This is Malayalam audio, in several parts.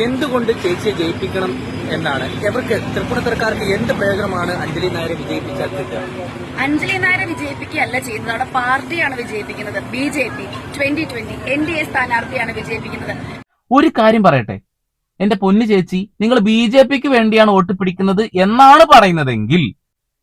എന്തുകൊണ്ട് ചേച്ചിയെ ജയിപ്പിക്കണം എന്നാണ് ഇവർക്ക് തൃപ്പൂണിത്തുറക്കാർക്ക് എന്ത് പ്രയോജനമാണ് അഞ്ജലി നായരെ വിജയിപ്പിച്ചാൽ കിട്ടുക? അഞ്ജലി നായരെ വിജയിപ്പിക്കുകയല്ല ചെയ്യുന്നത്, അവിടെ പാർട്ടിയാണ് വിജയിപ്പിക്കുന്നത്. BJP 2020 NDA സ്ഥാനാർത്ഥിയാണ് വിജയിപ്പിക്കുന്നത്. ഒരു കാര്യം പറയട്ടെ, എന്റെ പൊന്നു ചേച്ചി, നിങ്ങൾ BJPക്ക് വേണ്ടിയാണ് വോട്ട് പിടിക്കുന്നത് എന്നാണ് പറയുന്നതെങ്കിൽ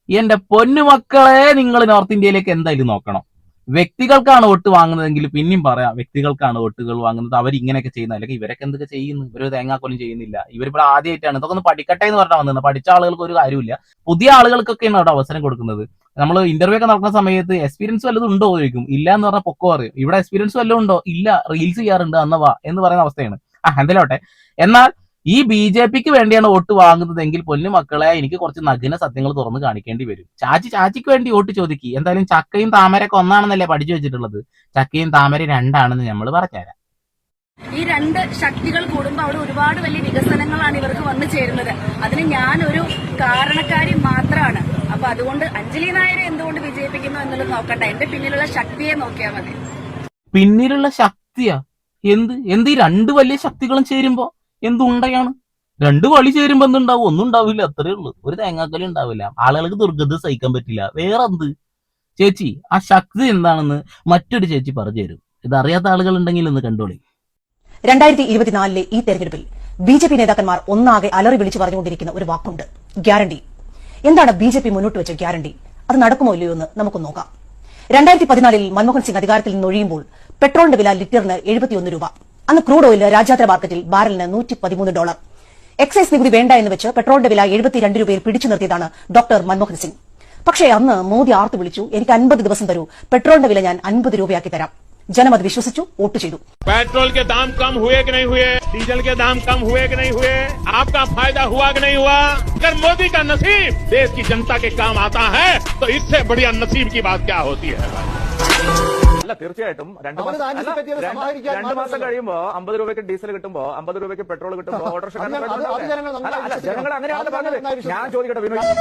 എന്റെ പൊന്നുമക്കളെ നിങ്ങൾ നോർത്ത് ഇന്ത്യയിലേക്ക് എന്തായാലും നോക്കണം. വ്യക്തികൾക്കാണ് വോട്ട് വാങ്ങുന്നതെങ്കിൽ പിന്നെയും പറയാം, വ്യക്തികൾക്കാണ് വോട്ടുകൾ വാങ്ങുന്നത്, അവരിങ്ങനെയൊക്കെ ചെയ്യുന്നത്. അല്ലെങ്കിൽ ഇവരൊക്കെ എന്തൊക്കെ ചെയ്യുന്നു? ഇവർ തേങ്ങാക്കൊലും ചെയ്യുന്നില്ല. ഇവരിപ്പോൾ ആദ്യമായിട്ടാണ് ഇതൊക്കെ ഒന്ന് പഠിക്കട്ടെ എന്ന് പറഞ്ഞാൽ വന്നത്. പഠിച്ച ആളുകൾക്ക് ഒരു കാര്യമില്ല, പുതിയ ആളുകൾക്കൊക്കെയാണ് അവിടെ അവസരം കൊടുക്കുന്നത്. നമ്മൾ ഇന്റർവ്യൂ ഒക്കെ നടക്കുന്ന സമയത്ത് എക്സ്പീരിയൻസ് വല്ലതും ഉണ്ടോ ചോദിക്കും. ഇല്ല എന്ന് പറഞ്ഞാൽ പൊക്കോ പറയും. ഇവിടെ എക്സ്പീരിയൻസ് വല്ലതും ഉണ്ടോ? ഇല്ല, റീൽസ് ചെയ്യാറുണ്ട് അന്നവാ എന്ന് പറയുന്ന അവസ്ഥയാണ്. എന്തിലോട്ടെ. എന്നാൽ ഈ BJPക്ക് വേണ്ടിയാണ് വോട്ട് വാങ്ങുന്നതെങ്കിൽ പൊന്നു മക്കളെ, എനിക്ക് കുറച്ച് നഗ്ന സത്യങ്ങൾ തുറന്ന് കാണിക്കേണ്ടി വരും. ചാച്ചിക്ക് വേണ്ടി വോട്ട് ചോദിക്കുക. എന്തായാലും ചക്കയും താമരയൊക്കെ ഒന്നാണെന്നല്ലേ പഠിച്ചു വെച്ചിട്ടുള്ളത്. ചക്കയും താമര രണ്ടാണെന്ന് നമ്മൾ പറഞ്ഞുതരാം. ഈ രണ്ട് ശക്തികൾ കൂടുമ്പോൾ അവിടെ ഒരുപാട് വലിയ വികസനങ്ങളാണ് ഇവർക്ക് വന്നു ചേരുന്നത്. അതിന് ഞാനൊരു കാരണക്കാരി മാത്രമാണ്. അപ്പൊ അതുകൊണ്ട് അഞ്ജലി നായരെ എന്തുകൊണ്ട് വിജയിപ്പിക്കുന്നു എന്നുള്ളത് നോക്കണ്ട, എന്റെ പിന്നിലുള്ള ശക്തിയെ നോക്കിയാൽ മതി. പിന്നിലുള്ള ശക്തിയാ? എന്ത് ഈ രണ്ട് വലിയ ശക്തികളും ചേരുമ്പോ എന്തുണ്ടയാണ്? രണ്ട് വളി ചേരുമ്പോ എന്തുണ്ടാവും? ഒന്നും ഉണ്ടാവില്ല, അത്രേ ഉള്ളൂ. ഒരു തേങ്ങാക്കലും ഉണ്ടാവില്ല. ആളുകൾക്ക് ദുർഗന്ധ സഹിക്കാൻ പറ്റില്ല. വേറെ എന്ത്? ചേച്ചി, ആ ശക്തി എന്താണെന്ന് മറ്റൊരു ചേച്ചി പറഞ്ഞു തരും. ഇതറിയാത്ത ആളുകൾ ഉണ്ടെങ്കിൽ ഒന്ന് കണ്ടോളി. 2024 ഈ തെരഞ്ഞെടുപ്പിൽ BJP നേതാക്കന്മാർ ഒന്നാകെ അലറി വിളിച്ചു പറഞ്ഞുകൊണ്ടിരിക്കുന്ന ഒരു വാക്കുണ്ട്, ഗ്യാരണ്ടി. എന്താണ് BJP മുന്നോട്ട് വെച്ച ഗ്യാരണ്ടി? അത് നടക്കുമോ ഇല്ലയോ എന്ന് നമുക്ക് നോക്കാം. 2014 മൻമോഹൻ സിംഗ് അധികാരത്തിൽ നിന്നൊഴിയുമ്പോൾ പെട്രോളിന്റെ വില ലിറ്ററിന് 71 രൂപ. അന്ന് ക്രൂഡ് ഓയിൽ രാജ്യാന്തര മാർക്കറ്റിൽ ബാരലിന് $113. എക്സൈസ് നികുതി വേണ്ട എന്ന് വെച്ച് പെട്രോളിന്റെ വില 72 രൂപയിൽ പിടിച്ചു നിർത്തിയതാണ് ഡോക്ടർ മൻമോഹൻ സിംഗ്. പക്ഷേ അന്ന് മോദി ആർത്തു വിളിച്ചു, എനിക്ക് 50 ദിവസം തരൂ, പെട്രോളിന്റെ വില ഞാൻ 50 രൂപയാക്കി തരാം. ജനം അത് വിശ്വസിച്ചു, വോട്ട് ചെയ്തു. पेट्रोल के दाम कम हुए कि नहीं हुए? डीजल के दाम कम हुए कि नहीं हुए? आपका फायदा हुआ कि नहीं हुआ? अगर मोदी का नसीब देश की जनता के काम आता है तो इससे बढ़िया नसीब की बात क्या होती है? അല്ല, തീർച്ചയായിട്ടും 2 മാസം കഴിയുമ്പോ 50 രൂപയ്ക്ക് ഡീസൽ കിട്ടുമ്പോ 50 രൂപയ്ക്ക് പെട്രോൾ കിട്ടുമ്പോ ഓട്ടോറിക്ഷക്കാരൻ ജനങ്ങൾ അങ്ങനെയാണ് പറഞ്ഞത്. ഞാൻ ചോദിക്കട്ടെ വിനോദ്,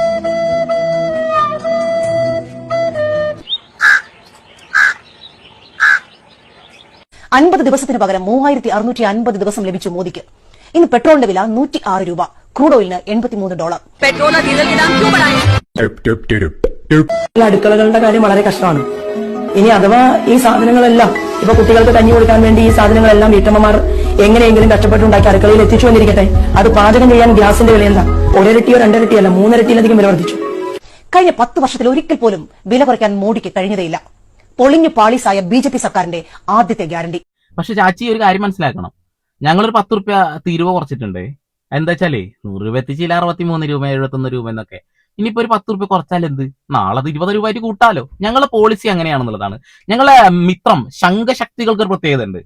50 ദിവസത്തിന് പകരം 3650 ദിവസം ലഭിച്ചു മോദിക്ക്. ഇന്ന് പെട്രോളിന്റെ വില 106 രൂപ, ക്രൂഡ് ഓയിലിന് $83. പെട്രോൾ അടുക്കളകളുടെ കാര്യം വളരെ കഷ്ടമാണ്. ഇനി അഥവാ ഈ സാധനങ്ങളെല്ലാം ഇപ്പൊ കുട്ടികൾക്ക് കഞ്ഞി കൊടുക്കാൻ വേണ്ടി ഈ സാധനങ്ങളെല്ലാം വീട്ടമ്മമാർ എങ്ങനെയെങ്കിലും കഷ്ടപ്പെട്ടുണ്ടാക്കി അടുക്കളയിൽ എത്തിച്ചു വന്നിരിക്കട്ടെ, അത് പാചകം ചെയ്യാൻ ഗ്യാസിന്റെ വില എന്താ? 1 ഇരട്ടിയോ 2 ഇരട്ടിയല്ല, 3 ഇരട്ടിയിലധികം വില വർദ്ധിച്ചു. കഴിഞ്ഞ 10 വർഷത്തിൽ ഒരിക്കൽ പോലും വില കുറയ്ക്കാൻ മോദിക്ക് കഴിഞ്ഞതേയില്ല. പൊളിഞ്ഞു പാളീസായ BJP സർക്കാരിന്റെ ആദ്യത്തെ ഗ്യാരണ്ടി. പക്ഷെ ചാച്ചി ഒരു കാര്യം മനസ്സിലാക്കണം, ഞങ്ങളൊരു 10 രൂപ തീരുവ കുറച്ചിട്ടുണ്ട്. എന്താ വെച്ചാലേ 100 രൂപ എത്തിച്ചില്ല, 63 രൂപ 71 രൂപ എന്നൊക്കെ. ഇനിയിപ്പോ ഒരു 10 രൂപ കുറച്ചാൽ എന്ത്? നാളെ 20 രൂപ ആയിട്ട് കൂട്ടാലോ. ഞങ്ങളെ പോളിസി അങ്ങനെയാണെന്നുള്ളതാണ്. ഞങ്ങളെ മിത്രം ശംഖശക്തികൾക്ക് ഒരു പ്രത്യേകത ഉണ്ട്.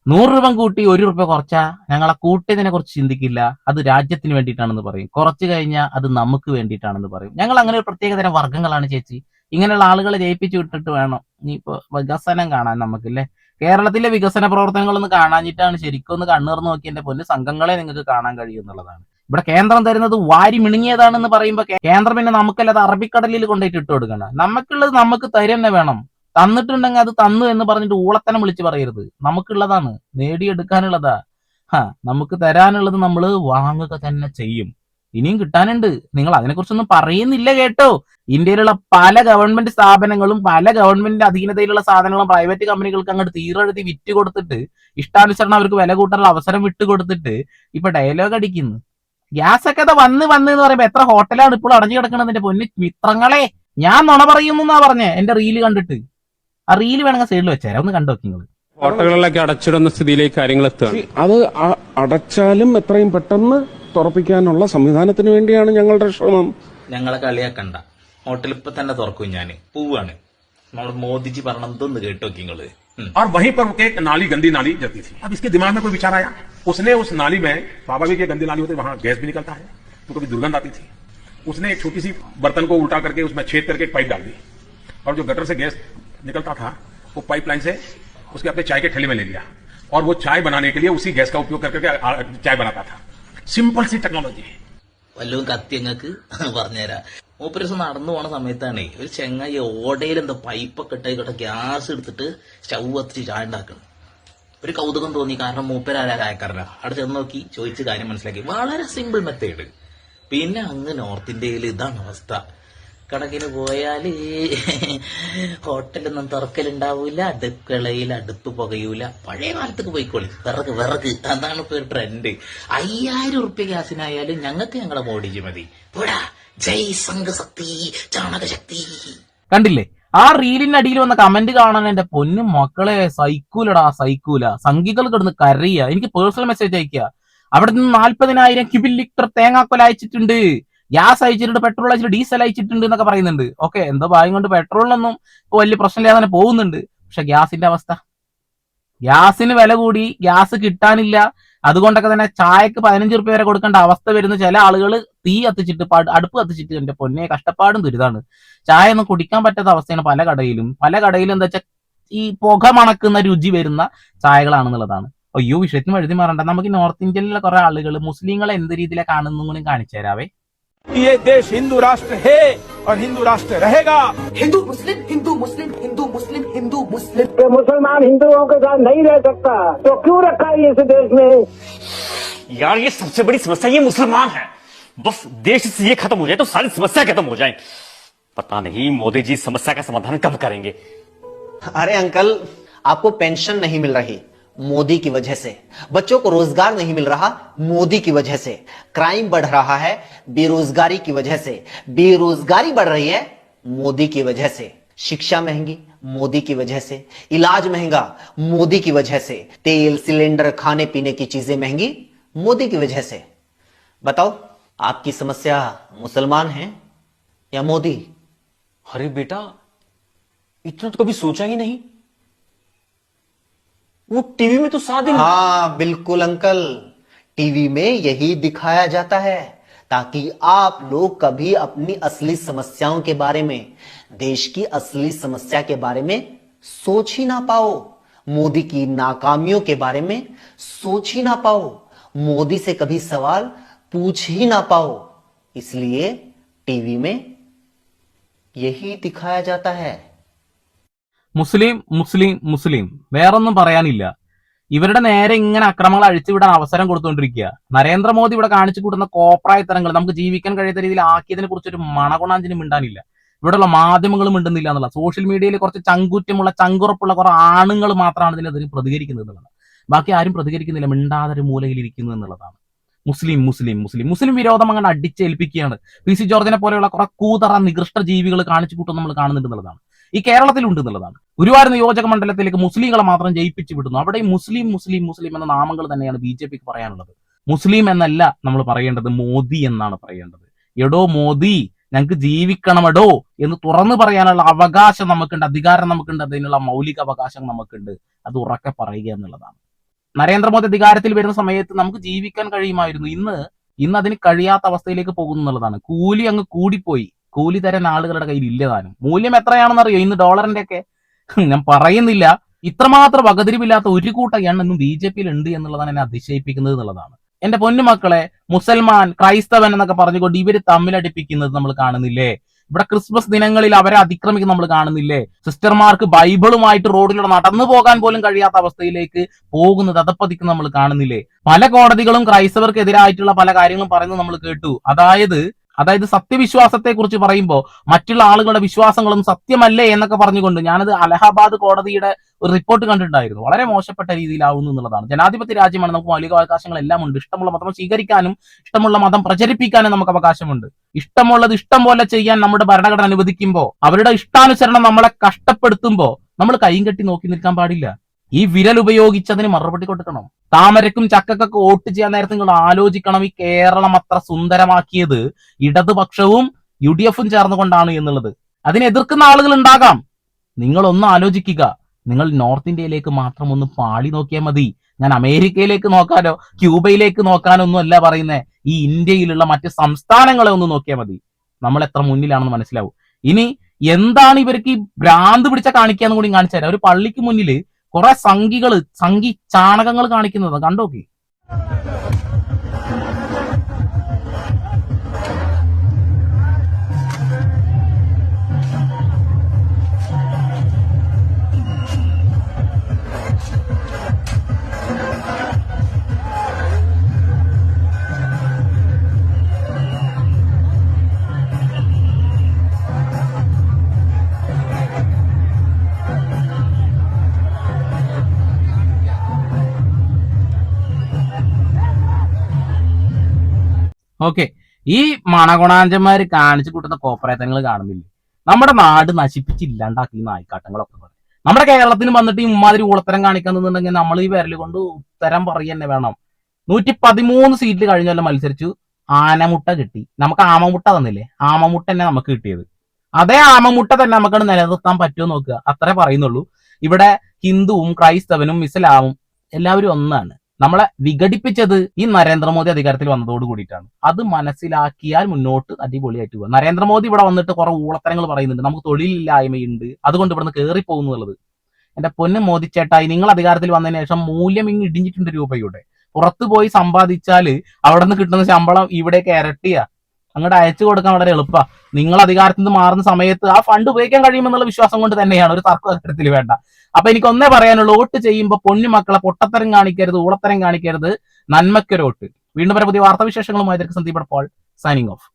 100 രൂപ കൂട്ടി 1 രൂപ കുറച്ചാ ഞങ്ങളെ കൂട്ടിയതിനെ കുറിച്ച് ചിന്തിക്കില്ല, അത് രാജ്യത്തിന് വേണ്ടിയിട്ടാണെന്ന് പറയും. കുറച്ചു കഴിഞ്ഞാൽ അത് നമുക്ക് വേണ്ടിയിട്ടാണെന്ന് പറയും. ഞങ്ങൾ അങ്ങനെ ഒരു പ്രത്യേകതരം വർഗ്ഗങ്ങളാണ് ചേച്ചി. ഇങ്ങനെയുള്ള ആളുകളെ ജയിപ്പിച്ചു വിട്ടിട്ട് വേണം ഇനിയിപ്പോ വികസനം കാണാൻ നമുക്കില്ലേ. കേരളത്തിലെ വികസന പ്രവർത്തനങ്ങളൊന്ന് കാണാഞ്ഞിട്ടാണ് ശരിക്കും ഒന്ന് കണ്ണുറന്ന് നോക്കി എന്റെ പൊന്നു സംഘങ്ങളെ നിങ്ങൾക്ക് കാണാൻ കഴിയും എന്നുള്ളതാണ്. ഇവിടെ കേന്ദ്രം തരുന്നത് വാരി മിണുങ്ങിയതാണെന്ന് പറയുമ്പോ കേന്ദ്രം പിന്നെ നമുക്കല്ലാതെ അറബിക്കടലിൽ കൊണ്ടുപോയിട്ട് ഇട്ട് കൊടുക്കണം. നമുക്കുള്ളത് നമുക്ക് തരുന്നെ വേണം. തന്നിട്ടുണ്ടെങ്കിൽ അത് തന്നു എന്ന് പറഞ്ഞിട്ട് ഊളത്തനം വിളിച്ച് പറയരുത്. നമുക്കുള്ളതാണ്, നേടിയെടുക്കാനുള്ളതാ. നമുക്ക് തരാനുള്ളത് നമ്മൾ വാങ്ങുക തന്നെ ചെയ്യും. ഇനിയും കിട്ടാനുണ്ട്. നിങ്ങൾ അതിനെക്കുറിച്ചൊന്നും പറയുന്നില്ല കേട്ടോ. ഇന്ത്യയിലുള്ള പല ഗവൺമെന്റ് സ്ഥാപനങ്ങളും പല ഗവൺമെന്റിന്റെ അധീനതയിലുള്ള സാധനങ്ങളും പ്രൈവറ്റ് കമ്പനികൾക്ക് അങ്ങോട്ട് തീരെഴുതി വിറ്റ് കൊടുത്തിട്ട് ഇഷ്ടാനുസരണം അവർക്ക് വില കൂട്ടാനുള്ള അവസരം വിട്ടുകൊടുത്തിട്ട് ഇപ്പൊ ഡയലോഗ് അടിക്കുന്നു. ഗ്യാസ് ഒക്കെ വന്ന് എന്ന് പറയുമ്പോ എത്ര ഹോട്ടലാണ് ഇപ്പോൾ അടഞ്ഞു കിടക്കണതിന്റെ പൊന്നു മിത്രങ്ങളെ. ഞാൻ നുണ പറയുന്നു എന്നാ പറഞ്ഞേ എന്റെ റീല് കണ്ടിട്ട്. ആ റീല് വേണമെങ്കിൽ സൈഡിൽ വെച്ചേരാ, ഒന്ന് കണ്ടു നോക്കി നിങ്ങൾ. ഹോട്ടലുകളിലൊക്കെ അടച്ചിടുന്ന സ്ഥിതിയിലേക്ക് കാര്യങ്ങൾ എത്തുകയാണ്. അത് അടച്ചാലും എത്രയും പെട്ടെന്ന് തുറപ്പിക്കാനുള്ള സംവിധാനത്തിന് വേണ്ടിയാണ് ഞങ്ങളുടെ ശ്രമം. ഞങ്ങളെ കളിയാക്കണ്ട, ഹോട്ടൽ ഇപ്പൊ തന്നെ തുറക്കും. ഞാൻ പോവാണ്. നമ്മുടെ മോദിജി പറഞ്ഞതൊന്ന് കേട്ടോ നിങ്ങള്. और वहीं पर एक नाली, गंदी नाली जाती थी. अब इसके दिमाग में कोई विचार आया, उसने उस नाली में, स्वाभाविक गंदी नाली होती है, वहां गैस भी निकलता है तो कभी दुर्गंध आती थी. उसने एक छोटी सी बर्तन को उल्टा करके उसमें छेद करके एक पाइप डाल दी और जो गटर से गैस निकलता था वो पाइपलाइन से उसके अपने चाय के ठेले में ले लिया और वो चाय बनाने के लिए उसी गैस का उपयोग करके चाय बनाता था. सिंपल सी टेक्नोलॉजी. വല്ലതും കത്തി ഞങ്ങൾക്ക് പറഞ്ഞുതരാം. മൂപ്പര് ദിവസം നടന്നു പോണ സമയത്താണ് ഒരു ചെങ്ങായി ഓടയിൽ എന്താ പൈപ്പൊക്കെ ഇട്ടായിക്കോട്ടെ ഗ്യാസ് എടുത്തിട്ട് സ്റ്റൗ കത്തിച്ച് ചായ ഉണ്ടാക്കണം. ഒരു കൗതുകം തോന്നി. കാരണം മൂപ്പരാരായക്കാരല്ല. അവിടെ ചെന്ന് നോക്കി, ചോദിച്ച് കാര്യം മനസ്സിലാക്കി. വളരെ സിമ്പിൾ മെത്തേഡ്. പിന്നെ അങ്ങ് നോർത്ത് ഇന്ത്യയിൽ ഇതാണ് അവസ്ഥ. കണക്കിന് പോയാല് ഹോട്ടലൊന്നും തുറക്കലുണ്ടാവൂല, അടുക്കളയിൽ അടുപ്പ് പുകയൂല. പഴയ കാലത്തേക്ക് പോയിക്കോളി, വിറക് വിറക്, അതാണ് ഇപ്പൊ ഒരു ട്രെൻഡ്. 5000 ഉറുപ്പ്യ ഗ്യാസിനായാലും ഞങ്ങൾക്ക് ഞങ്ങളെ മോഡിജി മതി. പോടാ, ജയ് സംഘശക്തി, ചാണകശക്തി. കണ്ടില്ലേ ആ റീലിന്റെ അടിയിൽ വന്ന കമന്റ് കാണാൻ എന്റെ പൊന്നും മക്കളെ, സൈക്കൂലടാ സൈക്കൂല. സംഘികൾ കിടന്ന് കരയുക. എനിക്ക് പേഴ്സണൽ മെസ്സേജ് അയക്കുക. അവിടെ നിന്ന് 40,000 ക്യൂബിക് ലിറ്റർ തേങ്ങാക്കൊല അയച്ചിട്ടുണ്ട്, ഗ്യാസ് അയച്ചിട്ടുണ്ട്, പെട്രോൾ അയച്ചിട്ട്, ഡീസൽ അയച്ചിട്ടുണ്ട് എന്നൊക്കെ പറയുന്നുണ്ട്. ഓക്കെ, എന്തോ ഭാഗ്യം കൊണ്ട് പെട്രോളിനൊന്നും വലിയ പ്രശ്നമില്ലാതെ തന്നെ പോകുന്നുണ്ട്. പക്ഷെ ഗ്യാസിന്റെ അവസ്ഥ, ഗ്യാസിന് വില കൂടി, ഗ്യാസ് കിട്ടാനില്ല. അതുകൊണ്ടൊക്കെ തന്നെ ചായക്ക് 15 ഉറുപ്പ്യ വരെ കൊടുക്കേണ്ട അവസ്ഥ വരുന്ന ചില ആളുകൾ തീ കത്തിച്ചിട്ട്, അടുപ്പ് കത്തിച്ചിട്ട്, എന്റെ പൊന്നെ കഷ്ടപ്പാടും ദുരിതാണ്. ചായ ഒന്നും കുടിക്കാൻ പറ്റാത്ത അവസ്ഥയാണ് പല കടയിലും. പല കടയിലും എന്താ വെച്ചാൽ ഈ പുക മണക്കുന്ന രുചി വരുന്ന ചായകളാണെന്നുള്ളതാണ്. അയ്യോ, വിഷയത്തിന് എഴുതി മാറണ്ട. നമുക്ക് നോർത്ത് ഇന്ത്യയിലുള്ള കുറെ ആളുകൾ മുസ്ലിങ്ങളെ എന്ത് രീതിയിലാണ് കാണുന്നു കൂടി കാണിച്ചു തരാവേ. ये देश हिंदू राष्ट्र है और हिंदू राष्ट्र रहेगा. हिंदू मुस्लिम, हिंदू मुस्लिम, हिंदू मुस्लिम, हिंदू मुस्लिम. मुसलमान हिंदुओं के साथ नहीं रह सकता, तो क्यों रखा है इस देश में? यार ये सबसे बड़ी समस्या ये मुसलमान है. बस देश से ये खत्म हो जाए तो सारी समस्या खत्म हो जाए. पता नहीं मोदी जी समस्या का समाधान कब करेंगे. अरे अंकल, आपको पेंशन नहीं मिल रही मोदी की वजह से, बच्चों को रोजगार नहीं मिल रहा मोदी की वजह से, क्राइम बढ़ रहा है बेरोजगारी की वजह से, बेरोजगारी बढ़ रही है मोदी की वजह से, शिक्षा महंगी मोदी की वजह से, इलाज महंगा मोदी की वजह से, तेल सिलेंडर खाने पीने की चीजें महंगी मोदी की वजह से. बताओ, आपकी समस्या मुसलमान है या मोदी? अरे बेटा, इतना तो कभी सोचा ही नहीं. वो टीवी में तो साथ ही. हाँ बिल्कुल अंकल, टीवी में यही दिखाया जाता है ताकि आप लोग कभी अपनी असली समस्याओं के बारे में, देश की असली समस्या के बारे में सोच ही ना पाओ, मोदी की नाकामियों के बारे में सोच ही ना पाओ, मोदी से कभी सवाल पूछ ही ना पाओ. इसलिए टीवी में यही दिखाया जाता है. മുസ്ലിം മുസ്ലിം മുസ്ലിം, വേറൊന്നും പറയാനില്ല. ഇവരുടെ നേരെ ഇങ്ങനെ അക്രമങ്ങൾ അഴിച്ചുവിടാൻ അവസരം കൊടുത്തുകൊണ്ടിരിക്കുക. നരേന്ദ്രമോദി ഇവിടെ കാണിച്ചു കൂട്ടുന്ന കോപ്രായത്തരങ്ങൾ നമുക്ക് ജീവിക്കാൻ കഴിയാത്ത രീതിയിൽ ആക്കിയതിനെ കുറിച്ചൊരു മണകുണാഞ്ചിനും മിണ്ടാനില്ല. ഇവിടെയുള്ള മാധ്യമങ്ങളും മിണ്ടുന്നില്ല എന്നുള്ള, സോഷ്യൽ മീഡിയയിൽ കുറച്ച് ചങ്കൂറ്റമുള്ള ചങ്കുറപ്പുള്ള കുറെ ആണുങ്ങൾ മാത്രമാണ് ഇതിനെതിരെ പ്രതികരിക്കുന്നത് എന്നുള്ളത്. ബാക്കി ആരും പ്രതികരിക്കുന്നില്ല, മിണ്ടാതൊരു മൂലയിൽ ഇരിക്കുന്നു എന്നുള്ളതാണ്. മുസ്ലിം മുസ്ലിം മുസ്ലിം മുസ്ലിം വിരോധം അങ്ങനെ അടിച്ചേൽപ്പിക്കുകയാണ്. PC ജോർജിനെ പോലെയുള്ള കുറെ കൂതറ നികൃഷ്ട ജീവികൾ കാണിച്ചു കൂട്ടും നമ്മൾ കാണുന്നുണ്ട് എന്നുള്ളതാണ്. ഈ കേരളത്തിലുണ്ട് എന്നുള്ളതാണ്. ഒരുപാട് നിയോജക മണ്ഡലത്തിലേക്ക് മുസ്ലിങ്ങളെ മാത്രം ജയിപ്പിച്ചു വിടുന്നു. അവിടെ മുസ്ലിം മുസ്ലിം മുസ്ലിം എന്ന നാമങ്ങൾ തന്നെയാണ് BJPക്ക് പറയാനുള്ളത്. മുസ്ലിം എന്നല്ല നമ്മൾ പറയേണ്ടത്, മോദി എന്നാണ് പറയേണ്ടത്. എടോ മോദി, ഞങ്ങൾക്ക് ജീവിക്കണമെടോ എന്ന് തുറന്നു പറയാനുള്ള അവകാശം നമുക്കുണ്ട്, അധികാരം നമുക്കുണ്ട്, അതിനുള്ള മൗലിക അവകാശം നമുക്കുണ്ട്. അത് ഉറക്കെ പറയുക എന്നുള്ളതാണ്. നരേന്ദ്രമോദി അധികാരത്തിൽ വരുന്ന സമയത്ത് നമുക്ക് ജീവിക്കാൻ കഴിയുമായിരുന്നു. ഇന്ന് അതിന് കഴിയാത്ത അവസ്ഥയിലേക്ക് പോകുന്നു എന്നുള്ളതാണ്. കൂലി അങ്ങ് കൂടിപ്പോയി. കൂലി തരാൻ ആളുകളുടെ കയ്യിൽ ഇല്ലതാനും. മൂല്യം എത്രയാണെന്ന് അറിയോ ഇന്ന് ഡോളറിന്റെ ഒക്കെ? ഞാൻ പറയുന്നില്ല. ഇത്രമാത്രം വകതിരിവില്ലാത്ത ഒരു കൂട്ടം എണ്ണം ഇന്നും BJPയിൽ ഉണ്ട് എന്നുള്ളതാണ് എന്നെ അതിശയിപ്പിക്കുന്നത് എന്നുള്ളതാണ്. എന്റെ പൊന്നുമക്കളെ, മുസൽമാൻ ക്രൈസ്തവൻ എന്നൊക്കെ പറഞ്ഞുകൊണ്ട് ഇവര് തമ്മിലടിപ്പിക്കുന്നത് നമ്മൾ കാണുന്നില്ലേ? ഇവിടെ ക്രിസ്മസ് ദിനങ്ങളിൽ അവരെ അതിക്രമിക്കുന്നത് നമ്മൾ കാണുന്നില്ലേ? സിസ്റ്റർമാർക്ക് ബൈബിളുമായിട്ട് റോഡിലൂടെ നടന്നു പോകാൻ പോലും കഴിയാത്ത അവസ്ഥയിലേക്ക് പോകുന്നത്, അതപ്പതിക്കുന്നത് നമ്മൾ കാണുന്നില്ലേ? പല കോടതികളും ക്രൈസ്തവർക്കെതിരായിട്ടുള്ള പല കാര്യങ്ങളും പറയുന്നത് നമ്മൾ കേട്ടു. അതായത് സത്യവിശ്വാസത്തെ കുറിച്ച് പറയുമ്പോൾ മറ്റുള്ള ആളുകളുടെ വിശ്വാസങ്ങളും സത്യമല്ലേ എന്നൊക്കെ പറഞ്ഞുകൊണ്ട്, ഞാനത് അലഹാബാദ് കോടതിയുടെ ഒരു റിപ്പോർട്ട് കണ്ടിട്ടുണ്ടായിരുന്നു. വളരെ മോശപ്പെട്ട രീതിയിലാവുന്നു എന്നുള്ളതാണ്. ജനാധിപത്യ രാജ്യമാണ്, നമുക്ക് മൗലിക അവകാശങ്ങളെല്ലാം ഉണ്ട്. ഇഷ്ടമുള്ള മതം സ്വീകരിക്കാനും ഇഷ്ടമുള്ള മതം പ്രചരിപ്പിക്കാനും നമുക്ക് അവകാശമുണ്ട്. ഇഷ്ടമുള്ളത് ഇഷ്ടം പോലെ ചെയ്യാൻ നമ്മുടെ ഭരണഘടന അനുവദിക്കുമ്പോൾ, അവരുടെ ഇഷ്ടാനുസരണം നമ്മളെ കഷ്ടപ്പെടുത്തുമ്പോൾ നമ്മൾ കൈയും കെട്ടി നോക്കി നിൽക്കാൻ പാടില്ല. ഈ വിരൽ ഉപയോഗിച്ച് അതിന് മറുപടി കൊടുക്കണം. താമരക്കും ചക്കക്കൊക്കെ വോട്ട് ചെയ്യാൻ നേരത്തെ നിങ്ങൾ ആലോചിക്കണം, ഈ കേരളം അത്ര സുന്ദരമാക്കിയത് ഇടതുപക്ഷവും UDFും ചേർന്നുകൊണ്ടാണ് എന്നുള്ളത്. അതിനെ എതിർക്കുന്ന ആളുകൾ ഉണ്ടാകാം. നിങ്ങളൊന്ന് ആലോചിക്കുക. നിങ്ങൾ നോർത്ത് ഇന്ത്യയിലേക്ക് മാത്രം ഒന്ന് പാളി നോക്കിയാൽ മതി. ഞാൻ അമേരിക്കയിലേക്ക് നോക്കാനോ ക്യൂബയിലേക്ക് നോക്കാനോ ഒന്നും അല്ല പറയുന്നത്. ഈ ഇന്ത്യയിലുള്ള മറ്റ് സംസ്ഥാനങ്ങളെ ഒന്ന് നോക്കിയാൽ മതി. നമ്മൾ എത്ര മുന്നിലാണെന്ന് മനസ്സിലാവും. ഇനി എന്താണ് ഇവർക്ക് ഈ ഭ്രാന്ത് പിടിച്ച കാണിക്കാന്ന് കൂടി കാണിച്ചു തരാം. ഒരു പള്ളിക്ക് മുന്നിൽ കുറെ സംഘി ചാണകങ്ങൾ കാണിക്കുന്നത് കണ്ടോക്കി. ഓക്കെ, ഈ മണകൊണാഞ്ചന്മാര് കാണിച്ചു കൂട്ടുന്ന കോപ്പറേറ്റങ്ങൾ കാണുന്നില്ലേ? നമ്മുടെ നാട് നശിപ്പിച്ചില്ലാണ്ടാക്കി നായിക്കാട്ടങ്ങളൊക്കെ പറയും. നമ്മുടെ കേരളത്തിന് വന്നിട്ട് ഇമാതിരി ഊളത്തരം കാണിക്കുന്നുണ്ടെങ്കിൽ നമ്മൾ ഈ വിരൽ കൊണ്ട് ഉത്തരം പറയുക വേണം. 113 സീറ്റിൽ കഴിഞ്ഞ മത്സരിച്ചു, ആനമുട്ട കിട്ടി. നമുക്ക് ആമമുട്ട തന്നില്ലേ? ആമമുട്ട തന്നെ നമുക്ക് കിട്ടിയത്. അതേ ആമമുട്ട തന്നെ നമുക്കത് നിലനിർത്താൻ പറ്റുമോ നോക്കുക, അത്രേ പറയുന്നുള്ളൂ. ഇവിടെ ഹിന്ദുവും ക്രൈസ്തവനും ഇസ്ലാമും എല്ലാവരും ഒന്നാണ്. നമ്മളെ വിഘടിപ്പിച്ചത് ഈ നരേന്ദ്രമോദി അധികാരത്തിൽ വന്നതോട് കൂടിയിട്ടാണ്. അത് മനസ്സിലാക്കിയാൽ മുന്നോട്ട് അടിപൊളിയായിട്ട് പോകുക. നരേന്ദ്രമോദി ഇവിടെ വന്നിട്ട് കുറെ ഊളത്തരങ്ങൾ പറയുന്നുണ്ട്, നമുക്ക് തൊഴിലില്ലായ്മയുണ്ട്, അതുകൊണ്ട് ഇവിടുന്ന് കയറി പോകുന്നു എന്നുള്ളത്. എന്റെ പൊന്ന് മോദി ചേട്ടായി, നിങ്ങൾ അധികാരത്തിൽ വന്നതിന് ശേഷം മൂല്യം ഇങ്ങ് ഇടിഞ്ഞിട്ടുണ്ട് രൂപയുടെ. പുറത്തു പോയി സമ്പാദിച്ചാല് അവിടെ നിന്ന് കിട്ടുന്ന ശമ്പളം ഇവിടേക്ക് ഇരട്ടിയാ. അങ്ങോട്ട് അയച്ചു കൊടുക്കാൻ വളരെ എളുപ്പ. നിങ്ങൾ അധികാരത്തിൽ നിന്ന് മാറുന്ന സമയത്ത് ആ ഫണ്ട് ഉപയോഗിക്കാൻ കഴിയുമെന്നുള്ള വിശ്വാസം കൊണ്ട് തന്നെയാണ്, ഒരു തർക്കത്തിൽ വേണ്ട. അപ്പൊ എനിക്ക് ഒന്നേ പറയാനുള്ളൂ, വോട്ട് ചെയ്യുമ്പോൾ പൊന്നു മക്കളെ പൊട്ടത്തരം കാണിക്കരുത്, ഊളത്തരം കാണിക്കരുത്, നന്മയ്ക്കൊരു വോട്ട്. വീണ്ടും വരെ പുതിയ വാർത്താവിശേഷങ്ങളുമായി സന്ദീപ് പോൾ സൈനിങ് ഓഫ്.